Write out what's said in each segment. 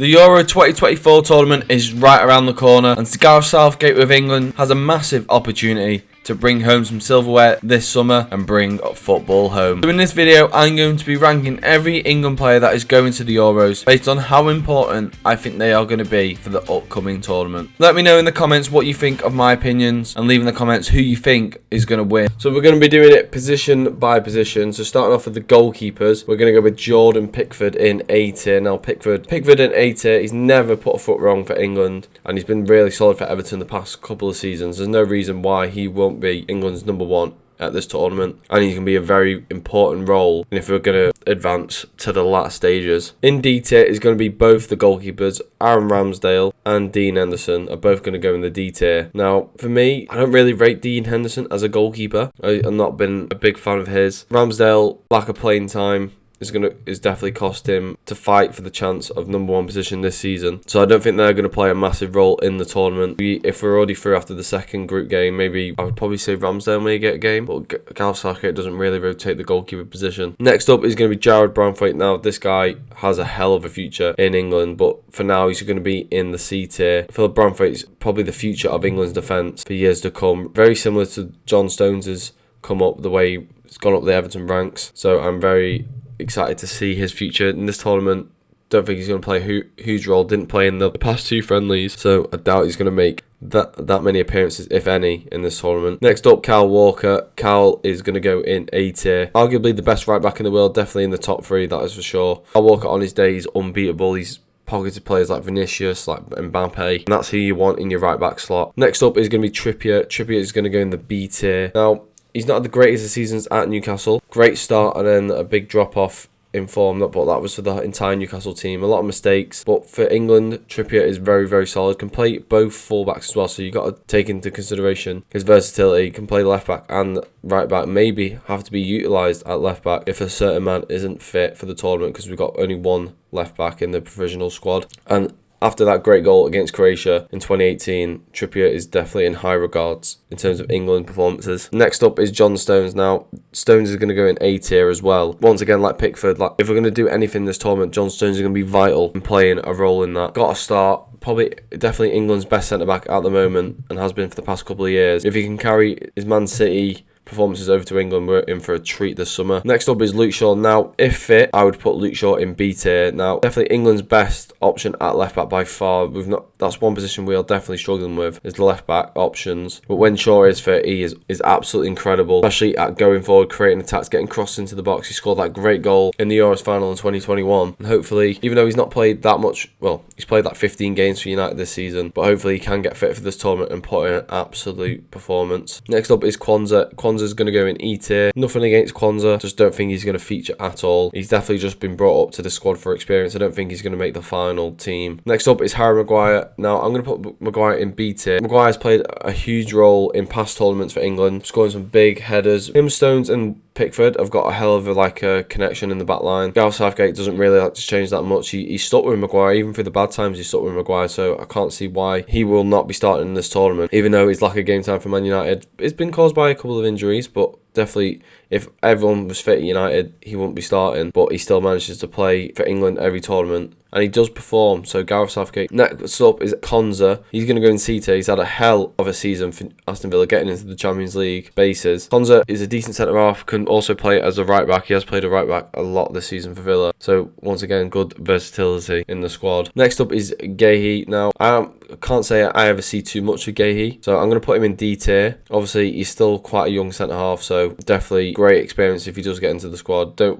The Euro 2024 tournament is right around the corner, and Gareth Southgate with England has a massive opportunity to bring home some silverware this summer and bring football home. So in this video, I'm going to be ranking every England player that is going to the Euros based on how important I think they are going to be for the upcoming tournament. Let me know in the comments what you think of my opinions, and leave in the comments who you think is going to win. So we're going to be doing it position by position. So starting off with the goalkeepers, we're going to go with Jordan Pickford in A tier. Now Pickford in A tier, he's never put a foot wrong for England, and he's been really solid for Everton the past couple of seasons. There's no reason why he won't be England's number one at this tournament, and he can be a very important role if we're going to advance to the last stages. In D tier is going to be both the goalkeepers. Aaron Ramsdale and Dean Henderson are both going to go in the D tier. Now for me, I don't really rate Dean Henderson as a goalkeeper. I've not been a big fan of his. Ramsdale, lack of playing time is definitely cost him to fight for the chance of number one position this season. So I don't think they're going to play a massive role in the tournament. If we're already through after the second group game, maybe I would probably say Ramsdale may get a game, but Gareth Southgate doesn't really rotate the goalkeeper position. Next up is going to be Jarrad Branthwaite. Now this guy has a hell of a future in England, but for now he's going to be in the C tier. I feel Branthwaite's probably the future of England's defence for years to come. Very similar to John Stones' come up, the way he's gone up the Everton ranks. So I'm very excited to see his future in this tournament. Don't think he's going to play a huge role. Didn't play in the past two friendlies, so I doubt he's going to make that many appearances, if any, in this tournament. Next up, Kyle Walker. Kyle is going to go in A tier. Arguably the best right back in the world, definitely in the top three, that is for sure. Kyle Walker on his day is unbeatable. He's pocketed players like Vinicius, like Mbappe, and that's who you want in your right back slot. Next up is going to be Trippier. Trippier is going to go in the B tier. Now, he's not the greatest of seasons at Newcastle. Great start and then a big drop off in form, but that was for the entire Newcastle team. A lot of mistakes, but for England, Trippier is very, very solid. Can play both fullbacks as well, so you got to take into consideration his versatility. Can play left back and right back. Maybe have to be utilised at left back if a certain man isn't fit for the tournament, because we've got only one left back in the provisional squad. And after that great goal against Croatia in 2018, Trippier is definitely in high regards in terms of England performances. Next up is John Stones. Now, Stones is going to go in A tier as well. Once again, like Pickford, if we're going to do anything in this tournament, John Stones is going to be vital in playing a role in that. Got to start. Definitely England's best centre-back at the moment, and has been for the past couple of years. If he can carry his Man City performances over to England, we're in for a treat this summer. Next up is Luke Shaw. Now, if fit, I would put Luke Shaw in B tier. Now, definitely England's best option at left back by far. That's one position we are definitely struggling with, is the left back options. But when Shaw is fit, he is absolutely incredible, especially at going forward, creating attacks, getting crossed into the box. He scored that great goal in the Euros final in 2021. And hopefully, even though he's not played that much, well, he's played like 15 games for United this season, but hopefully he can get fit for this tournament and put in an absolute performance. Next up is Quansah. Quansah's going to go in E tier. Nothing against Quansah, just don't think he's going to feature at all. He's definitely just been brought up to the squad for experience. I don't think he's going to make the final team. Next up is Harry Maguire. Now, I'm going to put Maguire in B tier. Maguire's played a huge role in past tournaments for England, scoring some big headers. Him, Stones and Pickford have got a hell of a connection in the back line. Gareth Southgate doesn't really like to change that much. He's stuck with Maguire, even through the bad times he's stuck with Maguire, so I can't see why he will not be starting in this tournament, even though his lack of game time for Man United it's been caused by a couple of injuries. But definitely, if everyone was fit at United, he wouldn't be starting, but he still manages to play for England every tournament, and he does perform. So Gareth Southgate. Next up is Quansah. He's going to go in C tier. He's had a hell of a season for Aston Villa, getting into the Champions League bases. Quansah is a decent centre-half, can also play as a right back. He has played a right back a lot this season for Villa, so once again, good versatility in the squad. Next up is Guéhi. Now, I can't say I ever see too much of Guéhi, so I'm going to put him in D tier. Obviously, he's still quite a young centre-half, so definitely great experience if he does get into the squad. Don't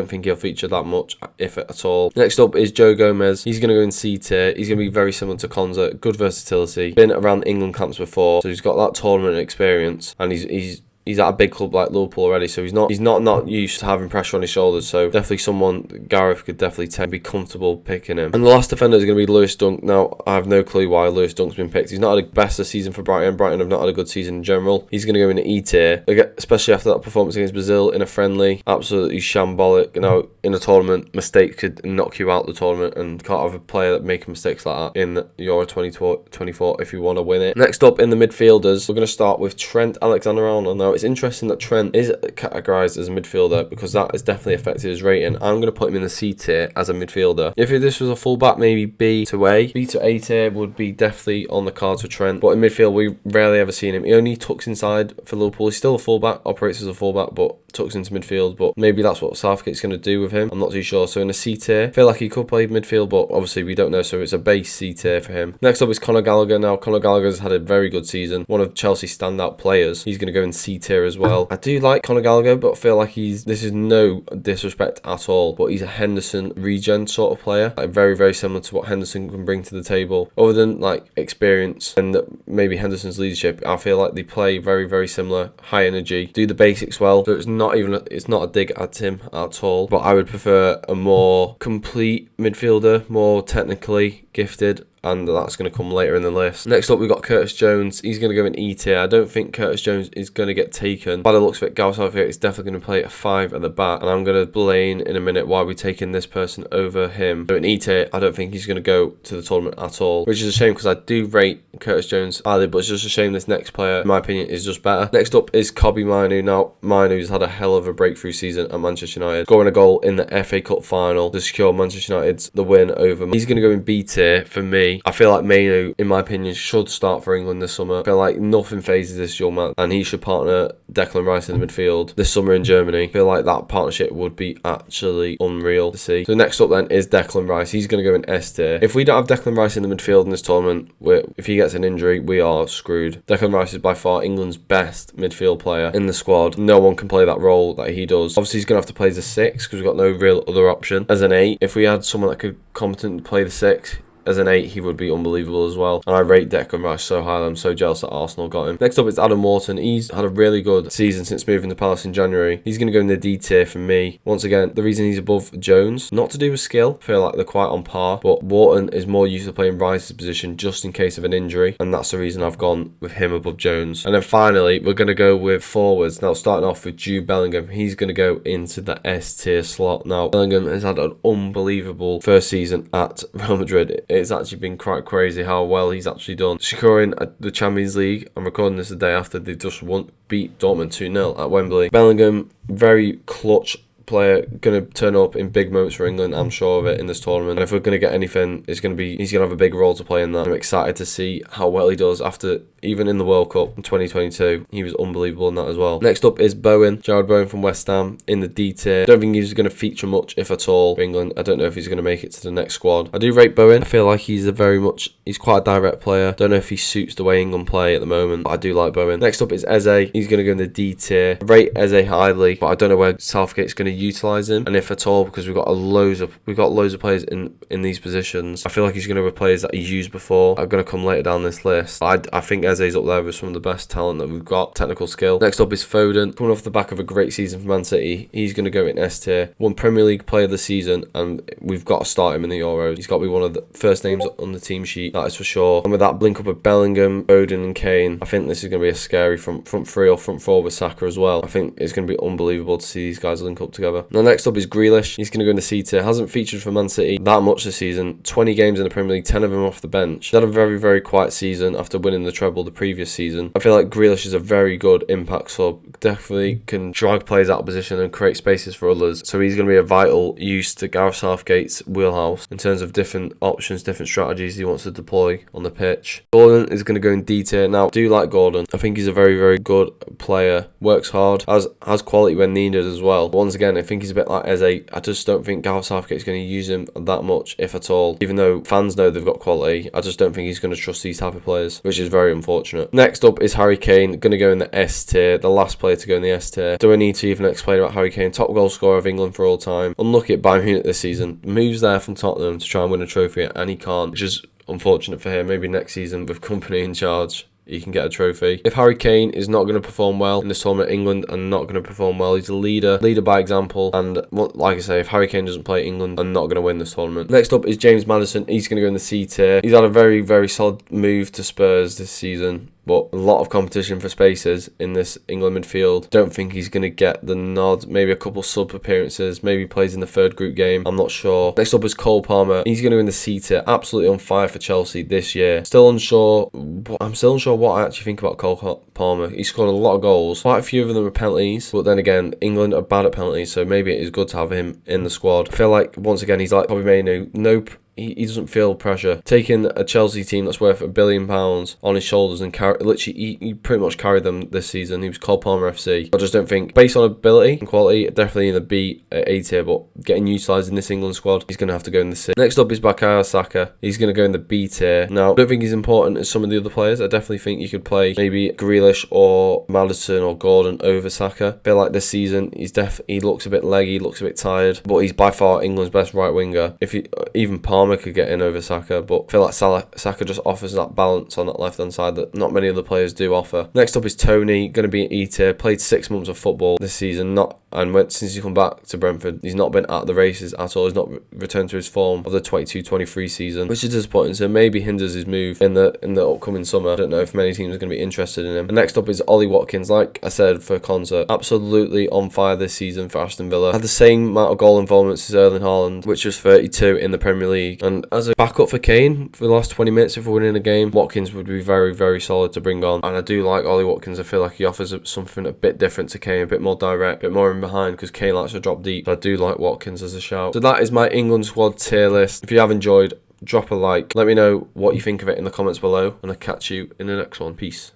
think he'll feature that much, if at all. Next up is Joe Gomez. He's going to go in C tier. He's going to be very similar to Quansah. Good versatility. Been around England camps before, so he's got that tournament experience, and he's at a big club like Liverpool already, so he's not used to having pressure on his shoulders. So definitely someone Gareth could definitely be comfortable picking him. And the last defender is going to be Lewis Dunk. Now, I have no clue why Lewis Dunk's been picked. He's not had the best of season for Brighton. Brighton have not had a good season in general. He's going to go in E tier, especially after that performance against Brazil in a friendly. Absolutely shambolic. Now, in a tournament, mistakes could knock you out the tournament, and can't have a player that making mistakes like that in Euro 2024 if you want to win it. Next up in the midfielders, we're going to start with Trent Alexander-Arnold. Now, it's interesting that Trent is categorised as a midfielder because that has definitely affected his rating. I'm going to put him in the C tier as a midfielder. If this was a fullback, maybe B to A. B to A tier would be definitely on the cards for Trent. But in midfield, we rarely ever seen him. He only tucks inside for Liverpool. He's still a fullback, operates as a fullback, but tucks into midfield. But maybe that's what Southgate's going to do with him. I'm not too sure. So in a C tier, I feel like he could play midfield, but obviously we don't know. So it's a base C tier for him. Next up is Conor Gallagher. Now, Conor Gallagher's had a very good season. One of Chelsea's standout players. He's going to go in C tier as well. I do like Conor Gallagher, but I feel like this is no disrespect at all, but he's a Henderson regen sort of player. Like very, very similar to what Henderson can bring to the table. Other than like experience and maybe Henderson's leadership, I feel like they play very, very similar. High energy, do the basics well. So it's not a dig at him at all. But I would prefer a more complete midfielder, more technically gifted, and that's going to come later in the list. Next up, we've got Curtis Jones. He's going to go in E tier. I don't think Curtis Jones is going to get taken. By the looks of it, Gareth Southgate is definitely going to play a 5 at the back, and I'm going to explain in a minute why we're taking this person over him. So in E tier, I don't think he's going to go to the tournament at all, which is a shame because I do rate Curtis Jones highly, but it's just a shame this next player, in my opinion, is just better. Next up is Kobbie Mainoo. Now, Mainoo's had a hell of a breakthrough season at Manchester United, scoring a goal in the FA Cup final to secure Manchester United's the win over. He's going to go in B tier for me. I feel like Mainoo, in my opinion, should start for England this summer. I feel like nothing phases this young man, and he should partner Declan Rice in the midfield this summer in Germany. I feel like that partnership would be actually unreal to see. So next up then is Declan Rice. He's going to go in S tier. If we don't have Declan Rice in the midfield in this tournament, if he gets an injury, we are screwed. Declan Rice is by far England's best midfield player in the squad. No one can play that role that he does. Obviously, he's going to have to play as a 6 because we've got no real other option. As an 8, if we had someone that could competently play the 6, as an 8, he would be unbelievable as well. And I rate Declan Rice so highly. I'm so jealous that Arsenal got him. Next up is Adam Wharton. He's had a really good season since moving to Palace in January. He's going to go in the D tier for me. Once again, the reason he's above Jones, not to do with skill. I feel like they're quite on par. But Wharton is more used to playing Rice's position just in case of an injury. And that's the reason I've gone with him above Jones. And then finally, we're going to go with forwards. Now, starting off with Jude Bellingham. He's going to go into the S tier slot. Now, Bellingham has had an unbelievable first season at Real Madrid. It's actually been quite crazy how well he's actually done. Securing the Champions League. I'm recording this the day after they just beat Dortmund 2-0 at Wembley. Bellingham, very clutch player, going to turn up in big moments for England. I'm sure of it in this tournament. And if we're going to get anything, he's going to have a big role to play in that. I'm excited to see how well he does after, even in the World Cup in 2022, he was unbelievable in that as well. Next up is Bowen, Jared Bowen from West Ham in the D tier. Don't think he's going to feature much, if at all, for England. I don't know if he's going to make it to the next squad. I do rate Bowen. I feel like he's quite a direct player. Don't know if he suits the way England play at the moment, but I do like Bowen. Next up is Eze. He's going to go in the D tier. I rate Eze highly, but I don't know where Southgate's going to utilise him, and if at all, because we've got loads of players in these positions. I feel like he's going to replace that he's used before. I'm going to come later down this list. I think Eze's up there with some of the best talent that we've got, technical skill. Next up is Foden, coming off the back of a great season for Man City. He's going to go in S tier. Won Premier League Player of the Season, and we've got to start him in the Euros. He's got to be one of the first names on the team sheet, that is for sure. And with that blink up of Bellingham, Foden and Kane, I think this is going to be a scary front three or front four with Saka as well. I think it's going to be unbelievable to see these guys link up together. Now next up is Grealish. He's going to go in the C tier. Hasn't featured for Man City that much this season. 20 games in the Premier League, 10 of them off the bench. He's had a very, very quiet season after winning the treble the previous season. I feel like Grealish is a very good impact sub. Definitely can drag players out of position and create spaces for others. So he's going to be a vital use to Gareth Southgate's wheelhouse in terms of different options, different strategies he wants to deploy on the pitch. Gordon is going to go in D tier. Now, I do like Gordon. I think he's a very, very good player. Works hard. Has quality when needed as well. But once again, I think he's a bit like Eze. I just don't think Gareth Southgate is going to use him that much, if at all. Even though fans know they've got quality, I just don't think he's going to trust these type of players, which is very unfortunate. Next up is Harry Kane, going to go in the S tier, the last player to go in the S tier. Do I need to even explain about Harry Kane? Top goal scorer of England for all time. Unlucky at Bayern Munich this season. Moves there from Tottenham to try and win a trophy, and he can't, which is unfortunate for him. Maybe next season with Company in charge, he can get a trophy. If Harry Kane is not going to perform well in this tournament, England are not going to perform well. He's a leader by example. And like I say, if Harry Kane doesn't play, England are not going to win this tournament. Next up is James Maddison. He's going to go in the C tier. He's had a very, very solid move to Spurs this season. but a lot of competition for spaces in this England midfield. Don't think he's going to get the nod. Maybe a couple sub appearances, maybe plays in the third group game, I'm not sure. Next up is Cole Palmer. He's going to win the C tier, absolutely on fire for Chelsea this year. Still unsure. I'm still unsure what I actually think about Cole Palmer. He scored a lot of goals, quite a few of them are penalties, but then again, England are bad at penalties, so maybe it is good to have him in the squad. I feel like once again he's like Kobbie Mainoo. He doesn't feel pressure. Taking a Chelsea team that's worth £1 billion on his shoulders and literally he pretty much carried them this season. He was Cole Palmer FC. I just don't think, based on ability and quality, definitely in the B at A tier, but getting utilised in this England squad, he's going to have to go in the C. Next up is Bukayo Saka. He's going to go in the B tier. Now, I don't think he's important as some of the other players. I definitely think you could play maybe Grealish or Maddison or Gordon over Saka. I feel like this season he looks a bit leggy, looks a bit tired, but he's by far England's best right winger. Even Palmer could get in over Saka, but I feel like Saka just offers that balance on that left hand side that not many other players do offer. Next up is Tony, going to be an E tier. Played 6 months of football this season, since he's come back to Brentford, he's not been at the races at all. He's not returned to his form of the 22-23 season, which is disappointing. So maybe hinders his move in the upcoming summer. I don't know if many teams are going to be interested in him. And next up is Ollie Watkins. Like I said for Konsa, absolutely on fire this season for Aston Villa. Had the same amount of goal involvements as Erling Haaland, which was 32 in the Premier League. And as a backup for Kane for the last 20 minutes, if we're winning a game, Watkins would be very, very solid to bring on. And I do like Ollie Watkins. I feel like he offers something a bit different to Kane, a bit more direct, a bit more in behind, because Kane likes to drop deep. So I do like Watkins as a shout. So that is my England squad tier list. If you have enjoyed, drop a like. Let me know what you think of it in the comments below, and I'll catch you in the next one. Peace.